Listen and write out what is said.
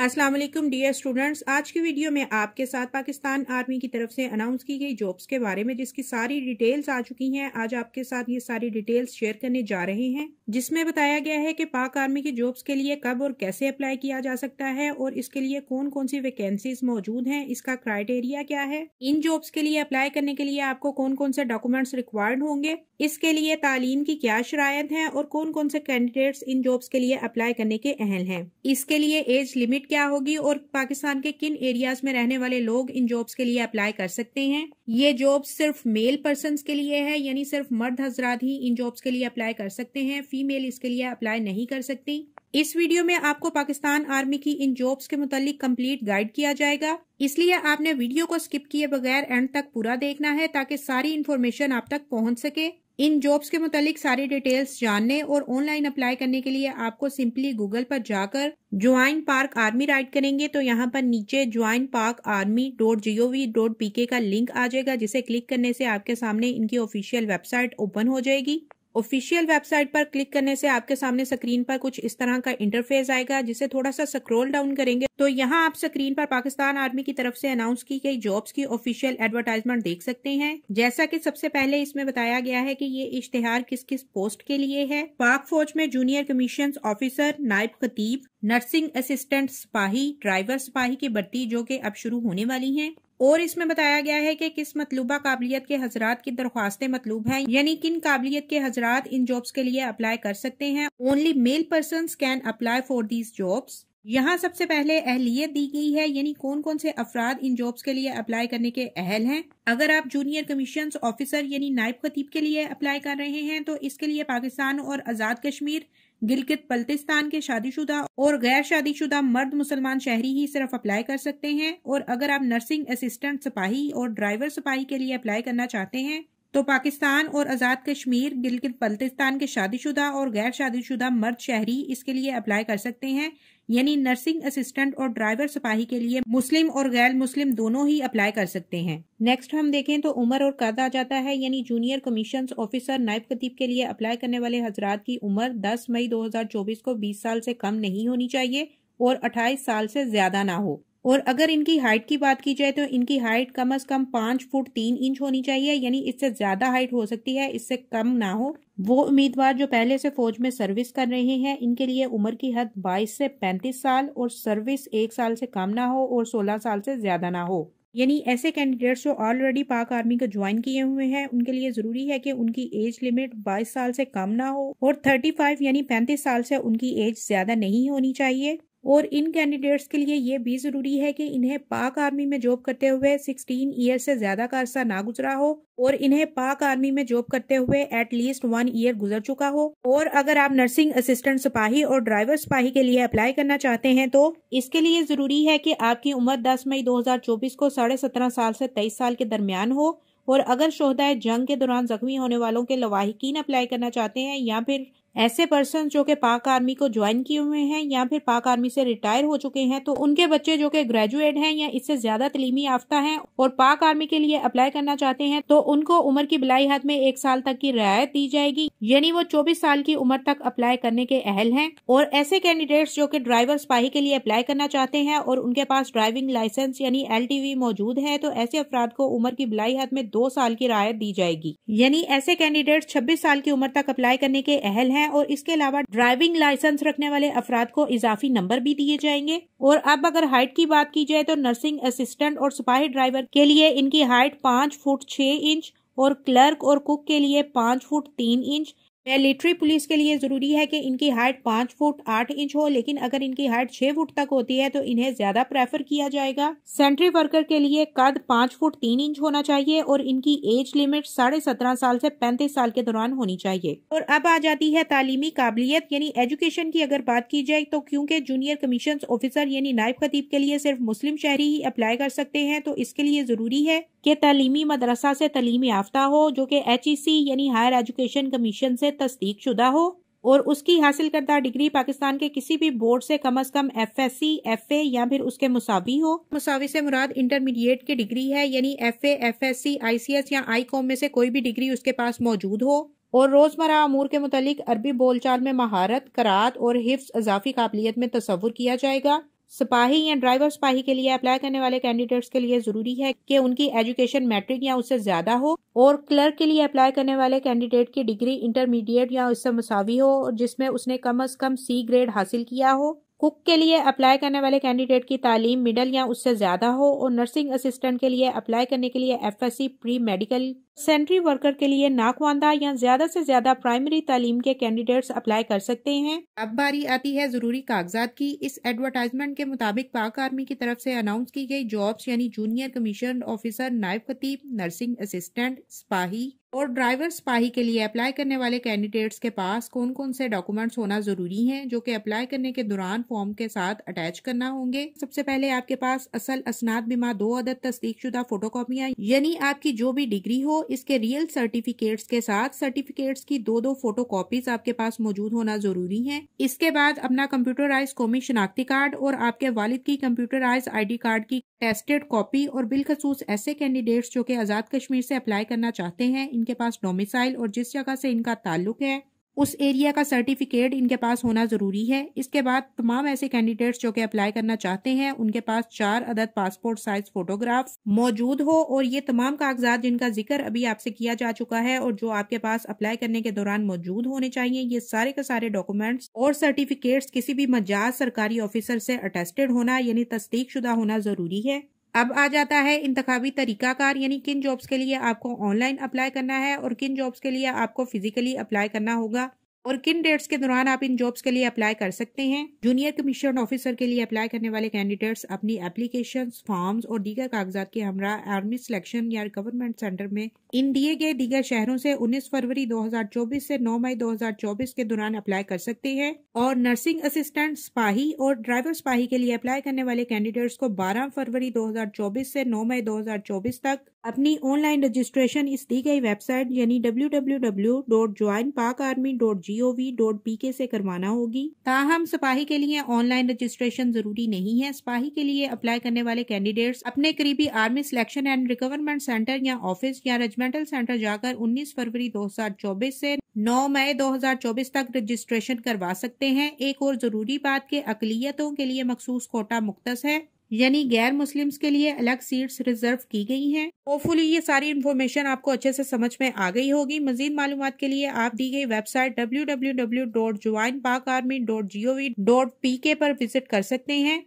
अस्सलाम वालेकुम dear students, आज की वीडियो में आपके साथ पाकिस्तान आर्मी की तरफ से अनाउंस की गई जॉब्स के बारे में जिसकी सारी डिटेल्स आ चुकी हैं। आज आपके साथ ये सारी डिटेल्स शेयर करने जा रहे हैं, जिसमें बताया गया है कि पाक आर्मी की जॉब्स के लिए कब और कैसे अप्लाई किया जा सकता है और इसके लिए कौन कौन सी वैकेंसीज मौजूद हैं, इसका क्राइटेरिया क्या है, इन जॉब्स के लिए अप्लाई करने के लिए आपको कौन कौन से डॉक्यूमेंट्स रिक्वायर्ड होंगे, इसके लिए तालीम की क्या शरायत है और कौन कौन से कैंडिडेट्स इन जॉब्स के लिए अप्लाई करने के अहल हैं, इसके लिए एज लिमिट क्या होगी और पाकिस्तान के किन एरियाज में रहने वाले लोग इन जॉब्स के लिए अप्लाई कर सकते हैं। ये जॉब्स सिर्फ मेल पर्सन्स के लिए है, यानी सिर्फ मर्द हजरात ही इन जॉब्स के लिए अप्लाई कर सकते हैं, फीमेल इसके लिए अप्लाई नहीं कर सकती। इस वीडियो में आपको पाकिस्तान आर्मी की इन जॉब्स के मुतालिक कंप्लीट गाइड किया जाएगा, इसलिए आपने वीडियो को स्किप किए बगैर एंड तक पूरा देखना है ताकि सारी इन्फॉर्मेशन आप तक पहुंच सके। इन जॉब्स के मुतालिक सारी डिटेल्स जानने और ऑनलाइन अप्लाई करने के लिए आपको सिंपली गूगल पर जाकर ज्वाइन पाक आर्मी राइट करेंगे तो यहाँ पर नीचे joinparkarmy.gov.pk का लिंक आ जाएगा, जिसे क्लिक करने से आपके सामने इनकी ऑफिशियल वेबसाइट ओपन हो जाएगी। ऑफिशियल वेबसाइट पर क्लिक करने से आपके सामने स्क्रीन पर कुछ इस तरह का इंटरफेस आएगा, जिसे थोड़ा सा स्क्रॉल डाउन करेंगे तो यहाँ आप स्क्रीन पर पाकिस्तान आर्मी की तरफ से अनाउंस की गई जॉब्स की ऑफिशियल एडवर्टाइजमेंट देख सकते हैं। जैसा कि सबसे पहले इसमें बताया गया है कि ये इश्तिहार किस किस पोस्ट के लिए है। पाक फौज में जूनियर कमीशन ऑफिसर, नायब खतीब, नर्सिंग असिस्टेंट सिपाही, ड्राइवर सिपाही की भर्ती जो कि अब शुरू होने वाली है। और इसमें बताया गया है कि किस मतलूबा काबिलियत के हजरात की दरख्वास्तें मतलूब हैं, यानी किन काबिलियत के हजरात इन जॉब्स के लिए अप्लाई कर सकते हैं। Only mail persons can apply for these jobs. यहाँ सबसे पहले अहलियत दी गई है, यानी कौन कौन से अफराद इन जॉब्स के लिए अप्लाई करने के अहल हैं। अगर आप जूनियर कमीशन ऑफिसर यानी नायब खतीब के लिए अप्लाई कर रहे हैं तो इसके लिए पाकिस्तान और आजाद कश्मीर, गिलगित बल्तिस्तान के शादीशुदा और गैर शादीशुदा मर्द मुसलमान शहरी ही सिर्फ अप्लाई कर सकते हैं। और अगर आप नर्सिंग असिस्टेंट सिपाही और ड्राइवर सिपाही के लिए अप्लाई करना चाहते हैं तो पाकिस्तान और आजाद कश्मीर, गिलगित बल्तिस्तान के शादीशुदा और गैर शादीशुदा मर्द शहरी इसके लिए अप्लाई कर सकते हैं, यानी नर्सिंग असिस्टेंट और ड्राइवर सिपाही के लिए मुस्लिम और गैर मुस्लिम दोनों ही अप्लाई कर सकते हैं। नेक्स्ट हम देखें तो उम्र और कद आ जाता है, यानी जूनियर कमीशन ऑफिसर, नायब खतीब के लिए अप्लाई करने वाले हजरात की उम्र 10 मई 2024 को 20 साल से कम नहीं होनी चाहिए और 28 साल से ज्यादा ना हो। और अगर इनकी हाइट की बात की जाए तो इनकी हाइट कम से कम 5 फुट 3 इंच होनी चाहिए, यानी इससे ज्यादा हाइट हो सकती है, इससे कम ना हो। वो उम्मीदवार जो पहले से फौज में सर्विस कर रहे हैं इनके लिए उम्र की हद 22 से 35 साल और सर्विस 1 साल से कम ना हो और 16 साल से ज्यादा ना हो। यानी ऐसे कैंडिडेट्स जो ऑलरेडी पाक आर्मी को ज्वाइन किए हुए हैं उनके लिए जरूरी है कि उनकी एज लिमिट 22 साल से कम ना हो और 35 यानी 35 साल से उनकी एज ज्यादा नहीं होनी चाहिए। और इन कैंडिडेट्स के लिए ये भी जरूरी है कि इन्हें पाक आर्मी में जॉब करते हुए 16 ईयर से ज्यादा का अरसा ना गुजरा हो और इन्हें पाक आर्मी में जॉब करते हुए एटलीस्ट 1 ईयर गुजर चुका हो। और अगर आप नर्सिंग असिस्टेंट सिपाही और ड्राइवर सिपाही के लिए अप्लाई करना चाहते हैं तो इसके लिए जरूरी है कि आपकी उम्र 10 मई 2024 को 17.5 साल से 23 साल के दरमियान हो। और अगर शोहदाए जंग के दौरान जख्मी होने वालों के लवाहिकीन अप्लाई करना चाहते हैं या फिर ऐसे पर्सन जो कि पाक आर्मी को ज्वाइन किए हुए हैं या फिर पाक आर्मी से रिटायर हो चुके हैं तो उनके बच्चे जो कि ग्रेजुएट हैं या इससे ज्यादा तलीमी याफ्ता हैं और पाक आर्मी के लिए अप्लाई करना चाहते हैं तो उनको उम्र की बिलाई हद में 1 साल तक की रियायत दी जाएगी, यानी वो 24 साल की उम्र तक अप्लाई करने के अहल हैं। और ऐसे कैंडिडेट्स जो कि ड्राइवर सिपाही के लिए अप्लाई करना चाहते हैं और उनके पास ड्राइविंग लाइसेंस यानी LTV मौजूद है तो ऐसे अफराद को उम्र की बिलाई हद में 2 साल की रियायत दी जाएगी, यानी ऐसे कैंडिडेट्स 26 साल की उम्र तक अप्लाई करने के अहल हैं। और इसके अलावा ड्राइविंग लाइसेंस रखने वाले अफराद को इजाफी नंबर भी दिए जाएंगे। और अब अगर हाइट की बात की जाए तो नर्सिंग असिस्टेंट और सिपाही ड्राइवर के लिए इनकी हाइट 5 फुट 6 इंच और क्लर्क और कुक के लिए 5 फुट 3 इंच। मिलिट्री पुलिस के लिए जरूरी है कि इनकी हाइट 5 फुट 8 इंच हो, लेकिन अगर इनकी हाइट 6 फुट तक होती है तो इन्हें ज्यादा प्रेफर किया जाएगा। सेंट्री वर्कर के लिए कद 5 फुट 3 इंच होना चाहिए और इनकी एज लिमिट 17.5 साल से 35 साल के दौरान होनी चाहिए। और अब आ जाती है तालीमी काबिलियत यानी एजुकेशन की अगर बात की जाए तो क्योंकि जूनियर कमीशन ऑफिसर यानी नायब खतीब के लिए सिर्फ मुस्लिम शहरी ही अप्लाई कर सकते हैं तो इसके लिए जरूरी है कि तालीमी मदरसा से तालीम याफ्ता हो जो कि HEC यानी हायर एजुकेशन कमीशन से तस्दीक शुदा हो और उसकी हासिल करदा डिग्री पाकिस्तान के किसी भी बोर्ड से कम FSC, FA या फिर उसके मुसावी हो। मुसावी से मुराद इंटरमीडिएट की डिग्री है, यानी FA, FSC, ICS या ICOM में से कोई भी डिग्री उसके पास मौजूद हो। और रोजमर्रा अमूर के मुतालिक अरबी बोलचाल में महारत, करात और हिफ्ज इजाफी काबिलियत में तसव्वुर किया जाएगा। سپاہی یا ڈرائیور سپاہی کے لیے اپلائی کرنے والے کینڈیڈیٹس کے لیے ضروری ہے کہ ان کی ایجوکیشن میٹرک یا اس سے زیادہ ہو، اور کلرک کے لیے اپلائی کرنے والے کینڈیڈیٹ کی ڈگری انٹرمیڈیٹ یا اس سے مساوی ہو، اور جس میں اس نے کم از کم C گریڈ حاصل کیا ہو۔ کک کے لیے اپلائی کرنے والے کینڈیڈیٹ کی تعلیم مڈل یا اس سے زیادہ ہو، اور نرسنگ اسسٹنٹ کے لیے اپلائی کرنے کے لیے FSC pre medical. Sanitary worker کے لیے ناخواندہ یا زیادہ سے زیادہ پرائمری تعلیم کے کینڈیڈیٹس اپلائی کر سکتے ہیں۔ اب باری آتی ہے ضروری کاغذات کی۔ اس ایڈورٹائزمنٹ کے مطابق پاک آرمی کی طرف سے اناؤنس کی گئی جابس یعنی جونیئر کمیشن آفیسر، نائب خطیب، نرسنگ اسسٹنٹ، سپاہی اور ڈرائیور سپاہی کے لیے اپلائی کرنے والے کینڈیڈیٹس کے پاس کون کون سے ڈاکومنٹس ہونا ضروری ہیں، جو کہ اپلائی کرنے کے دوران فارم کے ساتھ اٹیچ کرنا ہوں گے۔ سب سے پہلے آپ کے پاس اصل اسناد بما 2 عدد تصدیق شدہ فوٹو کاپیاں، یعنی آپ کی جو بھی ڈگری ہو اس کے ریئل سرٹیفکیٹس کے ساتھ سرٹیفکیٹس کی 2 فوٹو کاپیز آپ کے پاس موجود ہونا ضروری ہیں۔ اس کے بعد اپنا کمپیوٹرائز قومی شناختی کارڈ اور آپ کے والد کی کمپیوٹرائز ID کارڈ کی ٹیسٹڈ کاپی، اور بالخصوص ایسے کینڈیڈیٹس جو کہ آزاد کشمیر سے اپلائی کرنا چاہتے ہیں، ان کے پاس ڈومیسائل اور جس جگہ سے ان کا تعلق ہے اس ایریا کا سرٹیفکیٹ ان کے پاس ہونا ضروری ہے۔ اس کے بعد تمام ایسے کینڈیڈیٹس جو کہ اپلائی کرنا چاہتے ہیں ان کے پاس 4 عدد پاسپورٹ سائز فوٹوگرافز موجود ہو، اور یہ تمام کاغذات جن کا ذکر ابھی آپ سے کیا جا چکا ہے اور جو آپ کے پاس اپلائی کرنے کے دوران موجود ہونے چاہیے، یہ سارے کے سارے ڈاکومنٹس اور سرٹیفکیٹس کسی بھی مجاز سرکاری آفیسر سے اٹیسٹڈ ہونا یعنی تصدیق شدہ ہونا ضروری ہے۔ اب آ جاتا ہے انتخابی طریقہ کار، یعنی کن جابس کے لیے آپ کو آن لائن اپلائی کرنا ہے اور کن جابس کے لیے آپ کو فزیکلی اپلائی کرنا ہوگا، اور کن ڈیٹس کے دوران آپ ان جابس کے لیے اپلائی کر سکتے ہیں۔ جونیئر کمیشن آفیسر کے لیے اپلائی کرنے والے کینڈیڈیٹس اپنی اپلیکیشنز، فارمز اور دیگر کاغذات کے ہمراہ آرمی سلیکشن یا ریکروٹمنٹ سینٹر میں ان دیے گئے دیگر شہروں سے 19 فروری 2024 سے 9 مئی 2024 کے دوران اپلائی کر سکتے ہیں، اور نرسنگ اسسٹنٹ، سپاہی اور ڈرائیور سپاہی کے لیے اپلائی کرنے والے کینڈیڈیٹس کو 12 فروری 2024 سے 9 مئی 2024 تک اپنی آن لائن رجسٹریشن اس دی گئی ویب سائٹ یعنی www.joinpakarmy.gov.pk سے کروانا ہوگی۔ تاہم سپاہی کے لیے آن لائن رجسٹریشن ضروری نہیں ہے۔ سپاہی کے لیے اپلائی کرنے والے کینڈیڈیٹس اپنے قریبی army selection and recruitment centre یا آفس یا رجمنٹل سینٹر جا کر 19 فروری 2024 سے 9 مئی 2024 تک رجسٹریشن کروا سکتے ہیں۔ ایک اور ضروری بات کہ اقلیتوں کے لیے مخصوص کوٹا مختص ہے، یعنی غیر مسلمز کے لیے الگ سیٹس ریزرو کی گئی ہیں۔ ہوپفلی یہ ساری انفارمیشن آپ کو اچھے سے سمجھ میں آ گئی ہوگی۔ مزید معلومات کے لیے آپ دی گئی ویب سائٹ www.joinpakarmy.gov.pk پر وزٹ کر سکتے ہیں۔